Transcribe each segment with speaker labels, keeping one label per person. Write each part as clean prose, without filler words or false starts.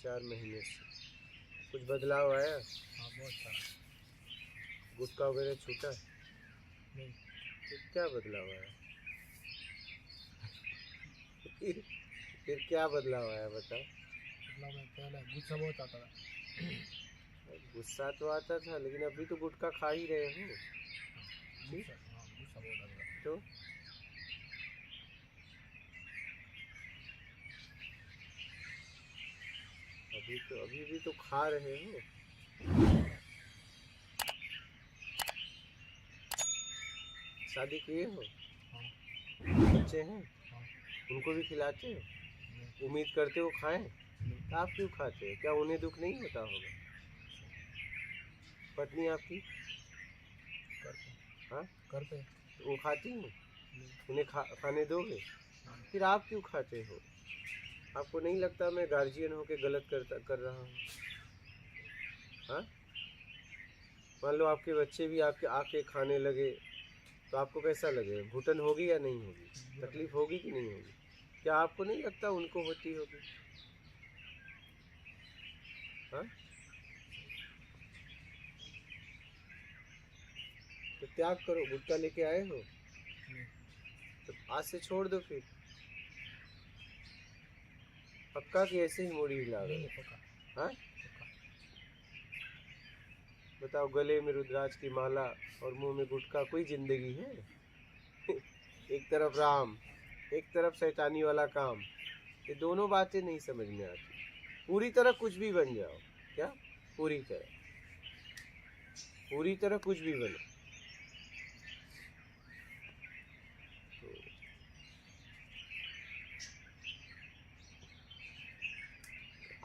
Speaker 1: 4 महीने से कुछ बदलाव आया?
Speaker 2: हाँ बहुत सारा।
Speaker 1: गुटखा वगैरह छूटा?
Speaker 2: नहीं।
Speaker 1: तो क्या बदलाव आया? फिर क्या बदलाव आया बताओ?
Speaker 2: मतलब मैं पहले गुस्सा बहुत आता था।
Speaker 1: गुस्सा तो आता था, लेकिन अभी तो गुटखा खा ही रहे हो।
Speaker 2: गुस्सा बहुत आता था।
Speaker 1: तो अभी भी तो खा रहे हो। शादी किए हो?
Speaker 2: हाँ।
Speaker 1: बच्चे हैं?
Speaker 2: हाँ।
Speaker 1: उनको भी खिलाते हो?
Speaker 2: नहीं।
Speaker 1: उम्मीद करते हो खाएं?
Speaker 2: नहीं।
Speaker 1: तो आप क्यों खाते हो? क्या उन्हें दुख नहीं होता होगा? पत्नी आपकी?
Speaker 2: करते।
Speaker 1: हाँ,
Speaker 2: करते।
Speaker 1: तो वो खाती हैं?
Speaker 2: नहीं।
Speaker 1: उन्हें खाने दोगे?
Speaker 2: नहीं।
Speaker 1: फिर आप क्यों खाते हो? आपको नहीं लगता मैं गार्जियन होके गलत कर रहा हूँ? हाँ, मान लो आपके बच्चे भी आपके आके खाने लगे तो आपको कैसा लगे? घुटन होगी या नहीं होगी? तकलीफ होगी कि नहीं होगी? क्या आपको नहीं लगता उनको होती होगी? हाँ, तो त्याग करो। गुटखा लेके आए हो
Speaker 2: नहीं।
Speaker 1: तो आज से छोड़ दो फिर। पक्का कि ऐसे ही मुड़ी हिला रहे
Speaker 2: नहीं
Speaker 1: हो?
Speaker 2: पक्का।
Speaker 1: हाँ,
Speaker 2: पक्का।
Speaker 1: बताओ, गले में रुद्राक्ष की माला और मुंह में गुटखा, कोई जिंदगी है? एक तरफ राम, एक तरफ शैतानी वाला काम, ये दोनों बातें नहीं समझ में आती। पूरी तरह कुछ भी बन जाओ। क्या? पूरी तरह कुछ भी बनो। तो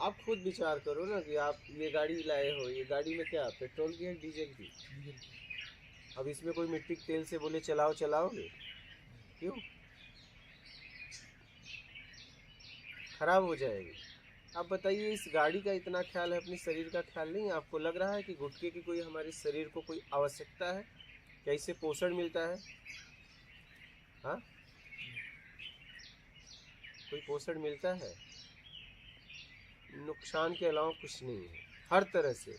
Speaker 1: आप खुद विचार करो ना कि आप ये गाड़ी लाए हो, ये गाड़ी में क्या पेट्रोल की है डीजल की?
Speaker 2: डीजल की।
Speaker 1: अब इसमें कोई मिट्टी के तेल से बोले चलाओगे? क्यों? खराब हो जाएगी। आप बताइए, इस गाड़ी का इतना ख्याल है, अपने शरीर का ख्याल नहीं है? आपको लग रहा है कि गुटखे की कोई हमारे शरीर को कोई आवश्यकता है? क्या इससे पोषण मिलता है? हाँ, कोई पोषण मिलता है? नुकसान के अलावा कुछ नहीं है हर तरह से।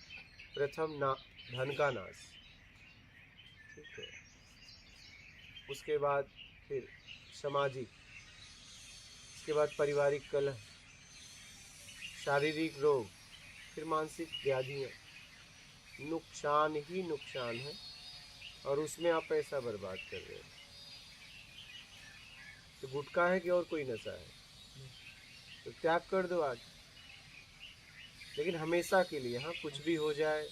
Speaker 1: प्रथम धन का नाश, ठीक है। उसके बाद फिर सामाजिक, उसके बाद पारिवारिक कलह, शारीरिक रोग, फिर मानसिक व्याधियाँ। नुकसान ही नुकसान है, और उसमें आप पैसा बर्बाद कर रहे हो। तो गुटखा है कि और कोई नशा है? तो त्याग कर दो आज, लेकिन हमेशा के लिए। हाँ, कुछ भी हो जाए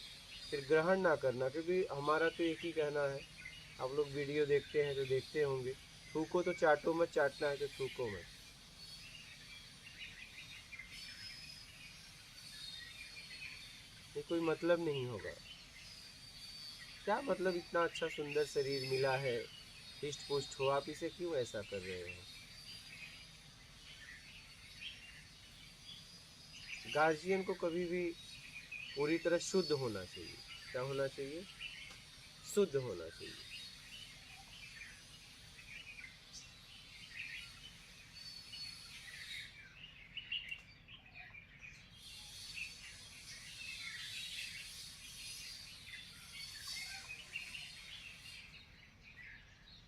Speaker 1: फिर ग्रहण ना करना, क्योंकि हमारा तो एक ही कहना है। आप लोग वीडियो देखते हैं तो देखते होंगे, थूको तो चाटो मत, चाटना है तो थूको मत। ये कोई मतलब नहीं होगा। क्या मतलब? इतना अच्छा सुंदर शरीर मिला है, हिस्ट पुष्ट हो, आप इसे क्यों ऐसा कर रहे हो? गार्जियन को कभी भी पूरी तरह शुद्ध होना चाहिए। क्या होना चाहिए? शुद्ध होना चाहिए।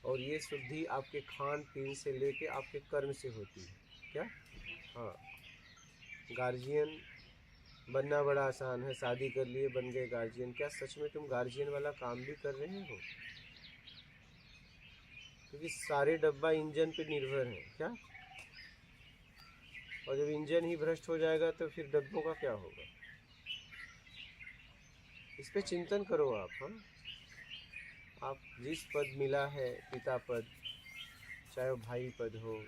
Speaker 1: और ये शुद्धि आपके खान पीन से लेके आपके कर्म से होती है। क्या? हाँ, गार्जियन बनना बड़ा आसान है। शादी कर लिए, बन गए गार्जियन। क्या सच में तुम गार्जियन वाला काम भी कर रहे हो? क्योंकि सारे डब्बा इंजन पे निर्भर है। क्या? और जब इंजन ही भ्रष्ट हो जाएगा तो फिर डब्बों का क्या होगा? इस पे चिंतन करो आप। हाँ, आप जिस पद मिला है, पिता पद, चाहे वो भाई पद हो,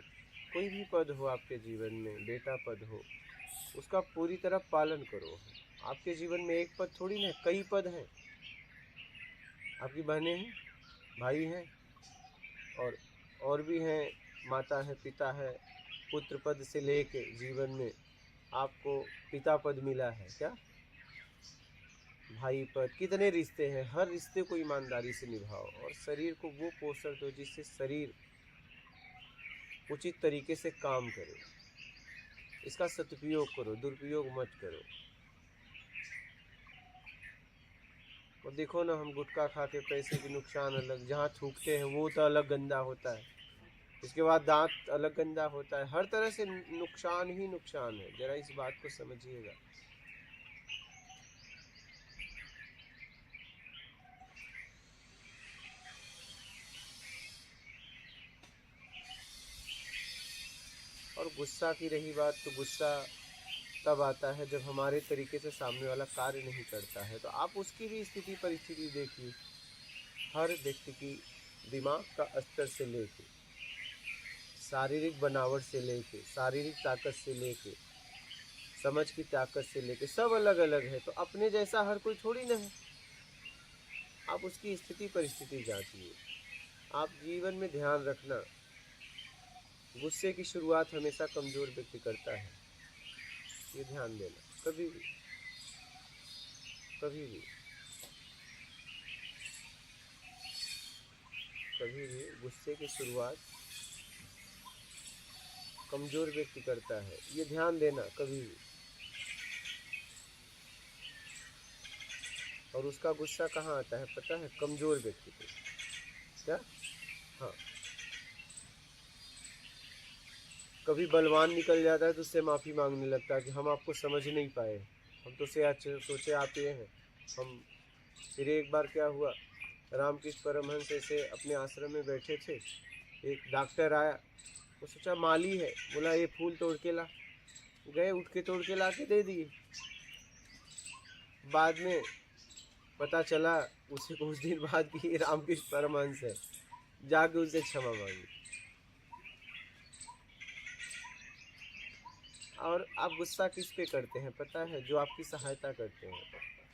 Speaker 1: कोई भी पद हो आपके जीवन में, बेटा पद हो, उसका पूरी तरह पालन करो। आपके जीवन में एक पद थोड़ी ना, कई पद हैं। आपकी बहनें हैं, भाई हैं, और भी हैं, माता है, पिता है। पुत्र पद से लेके जीवन में आपको पिता पद मिला है। क्या? भाई पद, कितने रिश्ते हैं, हर रिश्ते को ईमानदारी से निभाओ, और शरीर को वो पोषण दो जिससे शरीर उचित तरीके से काम करे। इसका सदुपयोग करो, दुरुपयोग मत करो। और देखो ना, हम गुटखा खा के पैसे के नुकसान अलग, जहाँ थूकते हैं वो तो अलग गंदा होता है, इसके बाद दांत अलग गंदा होता है, हर तरह से नुकसान ही नुकसान है। जरा इस बात को समझिएगा। और गुस्सा की रही बात, तो गुस्सा तब आता है जब हमारे तरीके से सामने वाला कार्य नहीं करता है। तो आप उसकी भी स्थिति परिस्थिति देखिए। हर व्यक्ति की दिमाग का स्तर से लेके, शारीरिक बनावट से लेके, शारीरिक ताकत से लेके, समझ की ताकत से लेके सब अलग अलग है। तो अपने जैसा हर कोई थोड़ी ना है। आप उसकी स्थिति परिस्थिति जांचिए। आप जीवन में ध्यान रखना, गुस्से की शुरुआत हमेशा कमजोर व्यक्ति करता है, ये ध्यान देना। कभी भी कभी भी कभी भी गुस्से की शुरुआत कमजोर व्यक्ति करता है, ये ध्यान देना कभी भी। और उसका गुस्सा कहाँ आता है पता है? कमजोर व्यक्ति को। क्या? हाँ, कभी बलवान निकल जाता है तो उससे माफ़ी मांगने लगता है कि हम आपको समझ नहीं पाए, हम तो सोचे आप ये हैं हम। फिर एक बार क्या हुआ, रामकृष्ण परमहंस ऐसे अपने आश्रम में बैठे थे, एक डॉक्टर आया, वो सोचा माली है, बोला ये फूल तोड़ के ला। गए, उठ के तोड़ के ला के दे दिए। बाद में पता चला उसे कुछ दिन बाद कि ये रामकृष्ण परमहंस है, जाके उससे क्षमा मांगी। और आप गुस्सा किस पे करते हैं पता है? जो आपकी सहायता करते हैं।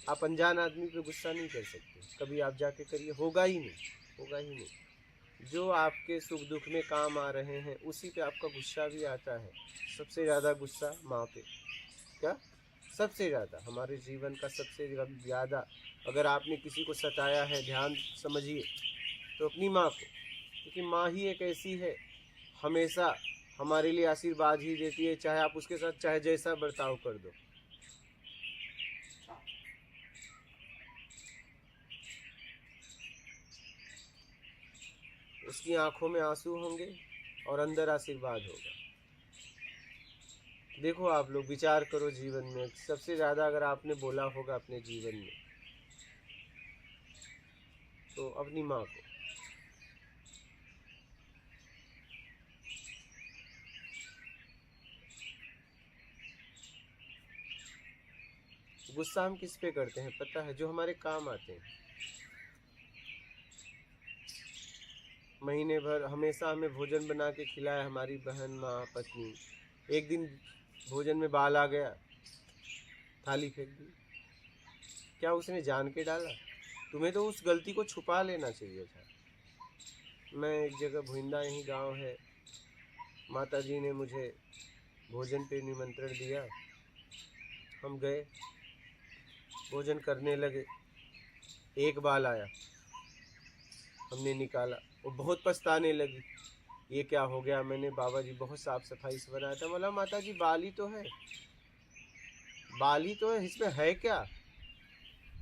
Speaker 1: आप अनजान आदमी पे गुस्सा नहीं कर सकते, कभी आप जाके करिए, होगा ही नहीं, होगा ही नहीं। जो आपके सुख दुख में काम आ रहे हैं उसी पे आपका गुस्सा भी आता है। सबसे ज़्यादा गुस्सा माँ पे। क्या? सबसे ज़्यादा, हमारे जीवन का सबसे ज़्यादा अगर आपने किसी को सताया है, ध्यान समझिए, तो अपनी माँ को। क्योंकि माँ ही एक ऐसी है, हमेशा हमारे लिए आशीर्वाद ही देती है, चाहे आप उसके साथ चाहे जैसा बर्ताव कर दो। उसकी आंखों में आंसू होंगे और अंदर आशीर्वाद होगा। देखो आप लोग विचार करो, जीवन में सबसे ज़्यादा अगर आपने बोला होगा अपने जीवन में तो अपनी माँ को। गुस्सा हम किस पे करते हैं पता है? जो हमारे काम आते हैं। महीने भर हमेशा हमें भोजन बना के खिलाया हमारी बहन, माँ, पत्नी, एक दिन भोजन में बाल आ गया, थाली फेंक दी। क्या उसने जान के डाला? तुम्हें तो उस गलती को छुपा लेना चाहिए था। मैं एक जगह, भुइंदा यही गांव है, माता जी ने मुझे भोजन पे निमंत्रण दिया, हम गए, भोजन करने लगे, एक बाल आया, हमने निकाला, वो बहुत पछताने लगी, ये क्या हो गया? मैंने बाबा जी बहुत साफ सफाई से बनाया था। बोला माता जी बाल ही तो है, बाल ही तो है, इसमें है क्या?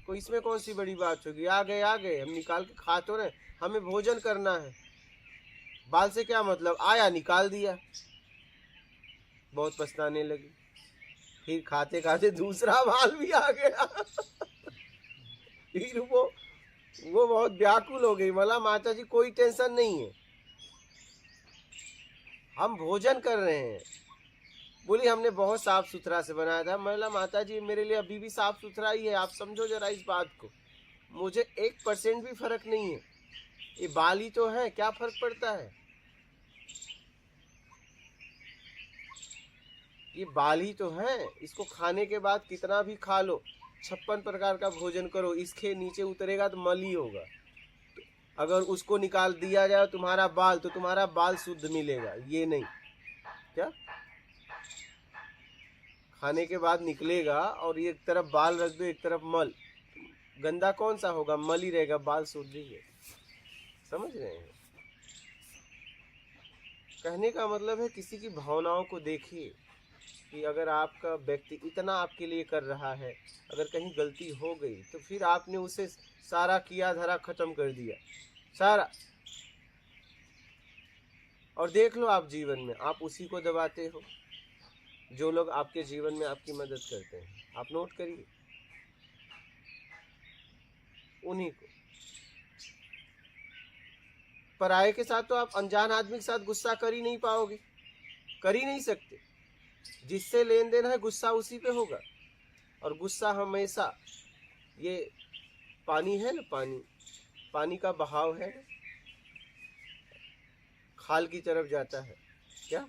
Speaker 1: कोई इसमें कौन सी बड़ी बात होगी? आ गए हम निकाल के खा तो रहे, हमें भोजन करना है, बाल से क्या मतलब? आया निकाल दिया। बहुत पछताने लगी। फिर खाते खाते दूसरा बाल भी आ गया। फिर वो बहुत व्याकुल हो गई। बोला माता जी कोई टेंशन नहीं है, हम भोजन कर रहे हैं। बोली हमने बहुत साफ सुथरा से बनाया था। बोला माता जी मेरे लिए अभी भी साफ सुथरा ही है, आप समझो जरा इस बात को, मुझे 1% भी फर्क नहीं है, ये बाल ही तो है, क्या फर्क पड़ता है? ये बाल ही तो है, इसको खाने के बाद कितना भी खा लो, 56 प्रकार का भोजन करो, इसके नीचे उतरेगा तो मल ही होगा। तो अगर उसको निकाल दिया जाए तुम्हारा बाल, तो तुम्हारा बाल शुद्ध मिलेगा, ये नहीं। क्या? खाने के बाद निकलेगा और एक तरफ बाल रख दो, एक तरफ मल, गंदा कौन सा होगा? मल ही रहेगा, बाल शुद्ध ही है। समझ रहे हैं? कहने का मतलब है किसी की भावनाओं को देखिए, कि अगर आपका व्यक्ति इतना आपके लिए कर रहा है, अगर कहीं गलती हो गई तो फिर आपने उसे सारा किया धरा खत्म कर दिया सारा, और देख लो आप जीवन में आप उसी को दबाते हो जो लोग आपके जीवन में आपकी मदद करते हैं। आप नोट करिए उन्हीं को। पराये के साथ तो आप अनजान आदमी के साथ गुस्सा कर ही नहीं पाओगे, कर ही नहीं सकते। जिससे लेन देन है गुस्सा उसी पे होगा, और गुस्सा हमेशा, ये पानी है ना, पानी का बहाव है, खाल की तरफ जाता है। क्या?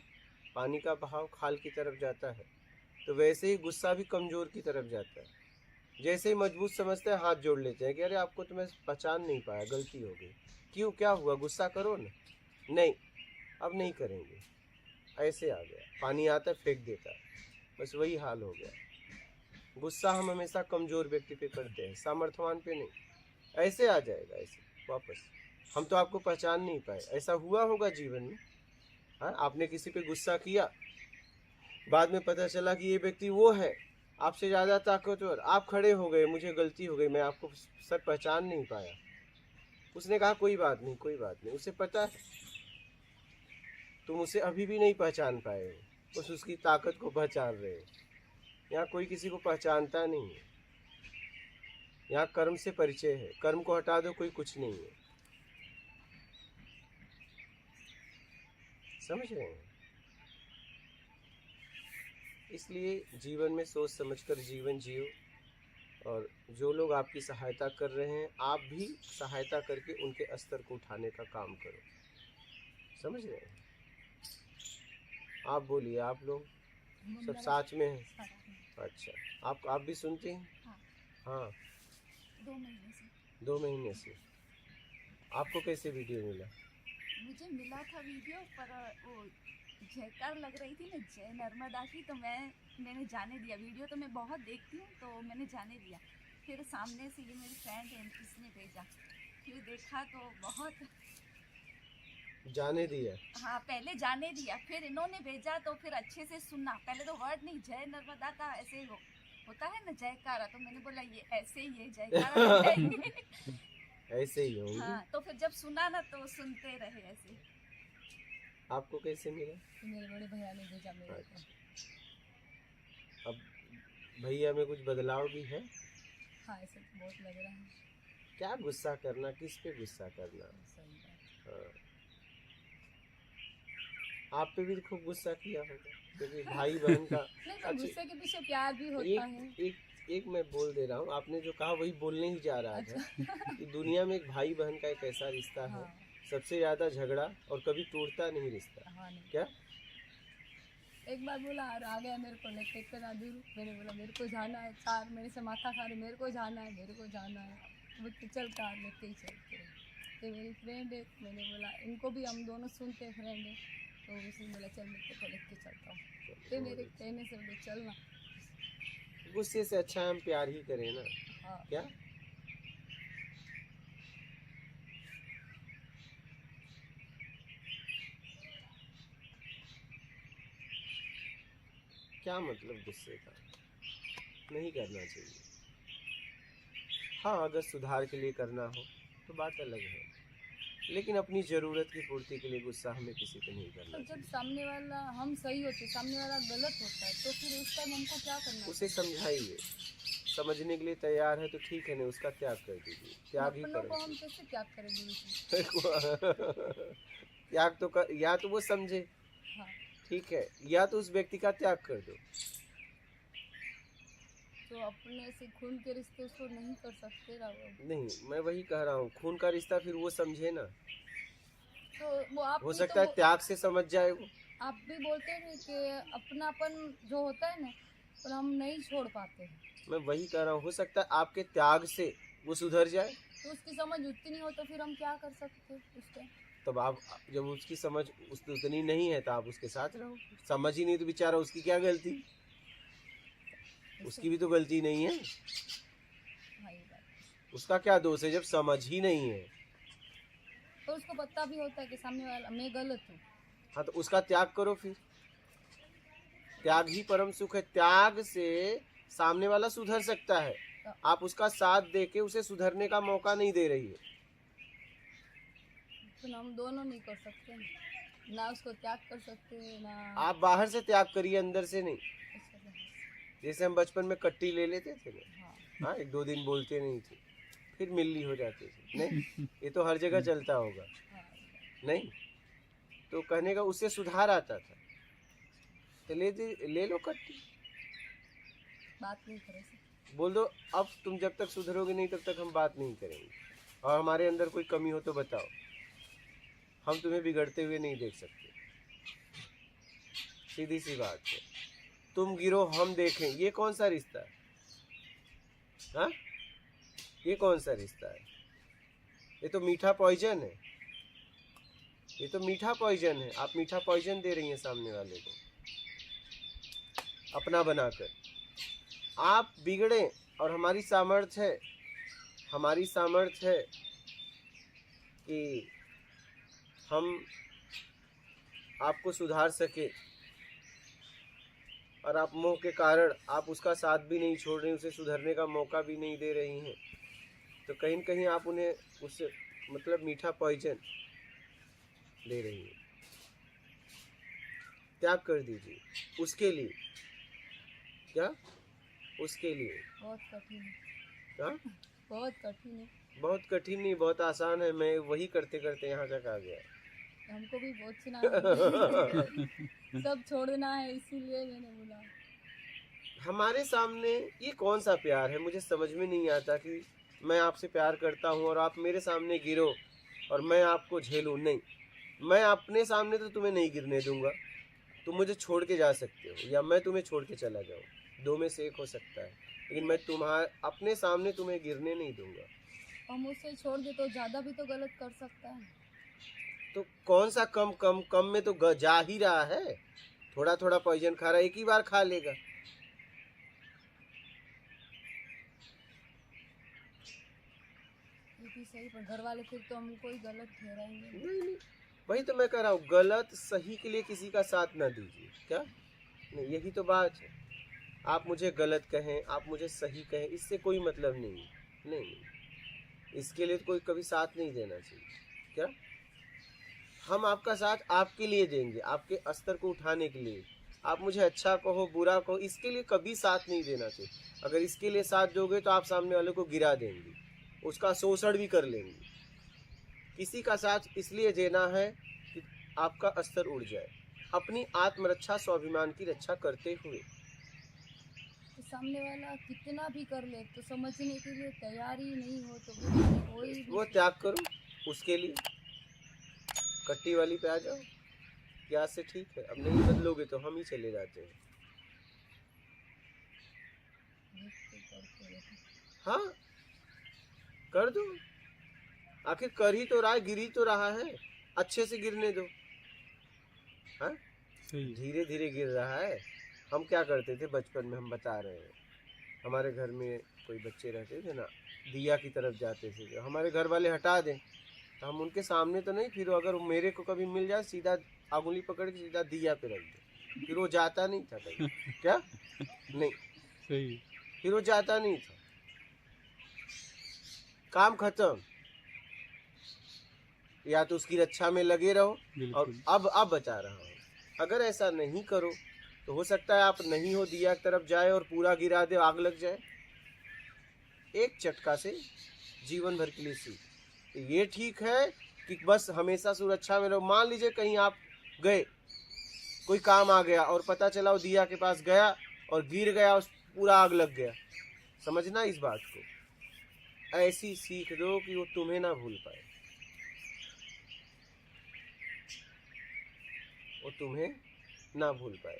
Speaker 1: पानी का बहाव खाल की तरफ जाता है, तो वैसे ही गुस्सा भी कमजोर की तरफ जाता है। जैसे ही मजबूत समझते हैं हाथ जोड़ लेते हैं कि अरे आपको तो मैं पहचान नहीं पाया, गलती हो गई। क्यों, क्या हुआ? गुस्सा करो ना। नहीं, अब नहीं करेंगे। ऐसे आ गया, पानी आता है फेंक देता है, बस वही हाल हो गया। गुस्सा हम हमेशा कमजोर व्यक्ति पे करते हैं, सामर्थ्यवान पे नहीं। ऐसे आ जाएगा, ऐसे वापस। हम तो आपको पहचान नहीं पाए। ऐसा हुआ होगा जीवन में। हाँ, आपने किसी पे गुस्सा किया, बाद में पता चला कि ये व्यक्ति वो है आपसे ज़्यादा ताकतवर। आप खड़े हो गए, मुझे गलती हो गई, मैं आपको सर पहचान नहीं पाया। उसने कहा कोई बात नहीं, कोई बात नहीं। उसे पता है तुम उसे अभी भी नहीं पहचान पाए हो, बस उसकी ताकत को पहचान रहे हो। यहाँ कोई किसी को पहचानता नहीं है। यहाँ कर्म से परिचय है, कर्म को हटा दो कोई कुछ नहीं है। समझ रहे हैं? इसलिए जीवन में सोच समझकर जीवन जियो, और जो लोग आपकी सहायता कर रहे हैं आप भी सहायता करके उनके स्तर को उठाने का काम करो। समझ रहे हैं? आप बोलिए, आप लोग सब साथ में हैं? अच्छा, आप भी सुनते हैं? हाँ, 2 महीने से। आपको कैसे वीडियो मिला?
Speaker 3: मुझे मिला था वीडियो, पर वो जयकार लग रही थी ना जय नर्मदा की, तो मैंने जाने दिया। वीडियो तो मैं बहुत देखती हूँ, तो मैंने जाने दिया। फिर सामने से ये मेरी फ्रेंड है, इसने भेजा, फिर देखा तो बहुत
Speaker 1: जाने दिया।
Speaker 3: हाँ, पहले जाने दिया, फिर इन्होंने भेजा तो फिर अच्छे से सुनना। पहले तो वर्ड नहीं, जय नर्मदा का ऐसे ही होता है ना जयकारा, तो मैंने बोला ये ऐसे ही है जयकारा।
Speaker 1: ऐसे ही होंगे।
Speaker 3: हाँ, तो फिर जब सुना ना तो सुनते रहे ऐसे।
Speaker 1: आपको कैसे मिला?
Speaker 3: मेरे बड़े भैया ने भेजा मेरे को।
Speaker 1: अच्छा, अब भैया में कुछ बदलाव भी है?
Speaker 3: हाँ, ऐसे तो बहुत लग रहा है।
Speaker 1: क्या गुस्सा करना, किस पे गुस्सा करना?
Speaker 3: सही बात।
Speaker 1: हाँ। आप पे भी खूब गुस्सा किया होगा, क्योंकि भाई बहन का
Speaker 3: नहीं, तो गुस्से के पीछे प्यार भी होता है।
Speaker 1: एक मैं बोल दे रहा हूँ, आपने जो कहा वही बोलने ही जा रहा था कि दुनिया में एक भाई बहन का एक ऐसा रिश्ता है,
Speaker 3: हाँ।
Speaker 1: सबसे ज्यादा झगड़ा और कभी टूटता नहीं रिश्ता।
Speaker 3: हाँ, नहीं।
Speaker 1: क्या?
Speaker 3: एक बार बोला और आ गया मेरे को लेके इतना दूर। मैंने बोला मेरे को जाना है, 4 महीने से माथा खा रही, मेरे को जाना है, मेरे को जाना है। वो तो चल कार लेते ही चलते। तो मेरी फ्रेंड है, मैंने बोला इनको भी हम दोनों सुनते फ्रेंड है, तो उसने बोला चल मेरे को लेके चलता हूँ। तो मेरे कहने से बोले चलना।
Speaker 1: गुस्से से अच्छा हम प्यार ही करें ना।
Speaker 3: हाँ।
Speaker 1: क्या? क्या मतलब गुस्से का? नहीं करना चाहिए। हाँ, अगर सुधार के लिए करना हो तो बात अलग है, लेकिन अपनी ज़रूरत की पूर्ति के लिए गुस्सा हमें किसी पे नहीं करना
Speaker 3: तो जब
Speaker 1: चाहिए।
Speaker 3: सामने वाला हम सही होते, सामने वाला गलत होता है, तो फिर उस टाइम हमको क्या करना?
Speaker 1: उसे समझाइए, समझने के लिए तैयार है तो ठीक है, नहीं उसका त्याग कर दीजिए। त्याग ही
Speaker 3: अपनों को हम
Speaker 1: करें।
Speaker 3: कैसे त्याग करें गुरु जी?
Speaker 1: त्याग तो कर, या तो वो समझे,
Speaker 3: हाँ।
Speaker 1: ठीक है, या तो उस व्यक्ति का त्याग कर दो।
Speaker 3: तो अपने से खून के रिश्ते उसको नहीं कर सकते राव।
Speaker 1: नहीं, मैं वही कह रहा हूँ, खून का रिश्ता फिर वो समझे ना।
Speaker 3: तो वो आप
Speaker 1: हो
Speaker 3: भी
Speaker 1: सकता है त्याग से समझ जाए वो।
Speaker 3: आप भी बोलते हैं कि अपनापन जो होता है ना, पर हम नहीं छोड़ पाते हैं।
Speaker 1: मैं वही कह रहा हूँ, हो सकता है आपके त्याग से वो सुधर जाए।
Speaker 3: तो उसकी समझ उतनी नहीं हो तो फिर हम क्या कर सकते हैं उसके?
Speaker 1: तब आप, जब उसकी समझ उतनी नहीं है तो आप उसके साथ रहो। समझ ही नहीं तो बेचारा, उसकी क्या गलती? उसकी भी तो गलती नहीं है।
Speaker 3: हाँ, ये बात।
Speaker 1: उसका क्या दोष है जब समझ ही नहीं है?
Speaker 3: तो उसको पता भी होता है कि सामने वाला मैं गलत हूँ।
Speaker 1: हाँ, तो उसका त्याग करो फिर। त्याग ही परम सुख है। त्याग से सामने वाला सुधर सकता है, आप उसका साथ देके उसे सुधरने का मौका नहीं दे रही है।
Speaker 3: तो हम दोनों नहीं कर सकते ना, उसको त्याग कर सकते ना।
Speaker 1: आप बाहर से त्याग करिए, अंदर से नहीं।
Speaker 3: अच्छा, हाँ।
Speaker 1: जैसे हम बचपन में कट्टी ले लेते थे ना,
Speaker 3: हाँ,
Speaker 1: हाँ, 1-2 दिन बोलते नहीं थे, फिर मिल्ली हो जाते थे। नहीं, ये तो हर जगह चलता होगा।
Speaker 3: हाँ,
Speaker 1: नहीं, तो कहने का उससे सुधार आता था, तो ले लो कट्टी,
Speaker 3: बात नहीं करे से।
Speaker 1: बोल दो अब तुम जब तक सुधरोगे नहीं तब तक हम बात नहीं करेंगे, और हमारे अंदर कोई कमी हो तो बताओ, हम तुम्हें बिगड़ते हुए नहीं देख सकते। सीधी सी बात है, तुम गिरो हम देखें, ये कौन सा रिश्ता है? हाँ, ये कौन सा रिश्ता है? ये तो मीठा पॉइजन है, ये तो मीठा पॉइजन है। आप मीठा पॉइजन दे रही हैं सामने वाले को अपना बनाकर। आप बिगड़े और हमारी सामर्थ्य है, हमारी सामर्थ्य है कि हम आपको सुधार सके, और आप मोह के कारण आप उसका साथ भी नहीं छोड़ रही, उसे सुधरने का मौका भी नहीं दे रही हैं, तो कहीं न कहीं आप उन्हें उससे मतलब मीठा पॉइजन दे रही हैं। त्याग कर दीजिए उसके लिए। क्या? उसके लिए।
Speaker 3: बहुत कठिन है,
Speaker 1: क्या?
Speaker 3: बहुत कठिन है।
Speaker 1: बहुत कठिन नहीं, बहुत आसान है। मैं वही करते करते यहाँ तक आ गया।
Speaker 3: हमको भी बहुत सुना सब छोड़ना है, इसीलिए मैंने बोला।
Speaker 1: हमारे सामने ये कौन सा प्यार है? मुझे समझ में नहीं आता कि मैं आपसे प्यार करता हूँ और आप मेरे सामने गिरो और मैं आपको झेलूँ। नहीं, मैं अपने सामने तो तुम्हें नहीं गिरने दूंगा। तुम मुझे छोड़ के जा सकते हो या मैं तुम्हें छोड़ के चला जाऊँ, दो में से एक हो सकता है, लेकिन मैं तुम्हारे अपने सामने तुम्हें गिरने नहीं दूंगा।
Speaker 3: हम उससे छोड़ दे तो ज़्यादा भी तो गलत कर सकता है।
Speaker 1: तो कौन सा कम कम कम में तो जा ही रहा है। थोड़ा थोड़ा पॉइजन खा रहा है, एक ही बार खा लेगा।
Speaker 3: ये भी सही, पर घर वाले फिर तो हमको ही गलत ठहराएंगे।
Speaker 1: नहीं, वही तो मैं कह रहा हूँ, गलत सही के लिए किसी का साथ ना दीजिए। क्या? नहीं, यही तो बात है। आप मुझे गलत कहें, आप मुझे सही कहें, इससे कोई मतलब नहीं है। नहीं, इसके लिए तो कोई कभी साथ नहीं देना चाहिए। क्या? हम आपका साथ आपके लिए देंगे, आपके स्तर को उठाने के लिए। आप मुझे अच्छा कहो बुरा कहो, इसके लिए कभी साथ नहीं देना चाहिए। अगर इसके लिए साथ दोगे तो आप सामने वाले को गिरा देंगे, उसका शोषण भी कर लेंगे। किसी का साथ इसलिए देना है कि आपका स्तर उड़ जाए, अपनी आत्मरक्षा स्वाभिमान की रक्षा करते हुए।
Speaker 3: तो सामने वाला कितना भी कर ले तो समझने के लिए तैयार ही नहीं हो तो फिर कोई भी
Speaker 1: वो त्याग करो उसके लिए। कट्टी वाली पे आ जाओ, क्या से ठीक है, अब नहीं बदलोगे तो हम ही चले जाते हैं।
Speaker 3: करते रहते।
Speaker 1: हाँ, कर दो। आखिर कर ही तो रहा है, गिर ही तो रहा है, अच्छे से गिरने दो। हाँ, धीरे धीरे गिर रहा है। हम क्या करते थे बचपन में, हम बता रहे हैं, हमारे घर में कोई बच्चे रहते थे ना, दिया की तरफ जाते थे, जो हमारे घर वाले हटा दें तो हम उनके सामने तो नहीं, फिर अगर मेरे को कभी मिल जाए सीधा अंगुली पकड़ के सीधा दिया पे रख दे, फिर वो जाता नहीं था कहीं। क्या? नहीं,
Speaker 2: सही,
Speaker 1: फिर वो जाता नहीं था, काम खत्म। या तो उसकी रक्षा में लगे रहो, और
Speaker 2: बिल्कुल।
Speaker 1: अब बचा रहा हूँ। अगर ऐसा नहीं करो तो हो सकता है आप नहीं हो, दिया की तरफ जाए और पूरा गिरा दे, आग लग जाए। एक झटका से जीवन भर के लिए सीख। तो ये ठीक है कि बस हमेशा सुरक्षा में रहो। मान लीजिए कहीं आप गए, कोई काम आ गया और पता चला वो दिया के पास गया और गिर गया, उस पूरा आग लग गया। समझना इस बात को, ऐसी सीख दो कि वो तुम्हें ना भूल पाए, वो तुम्हें ना भूल पाए।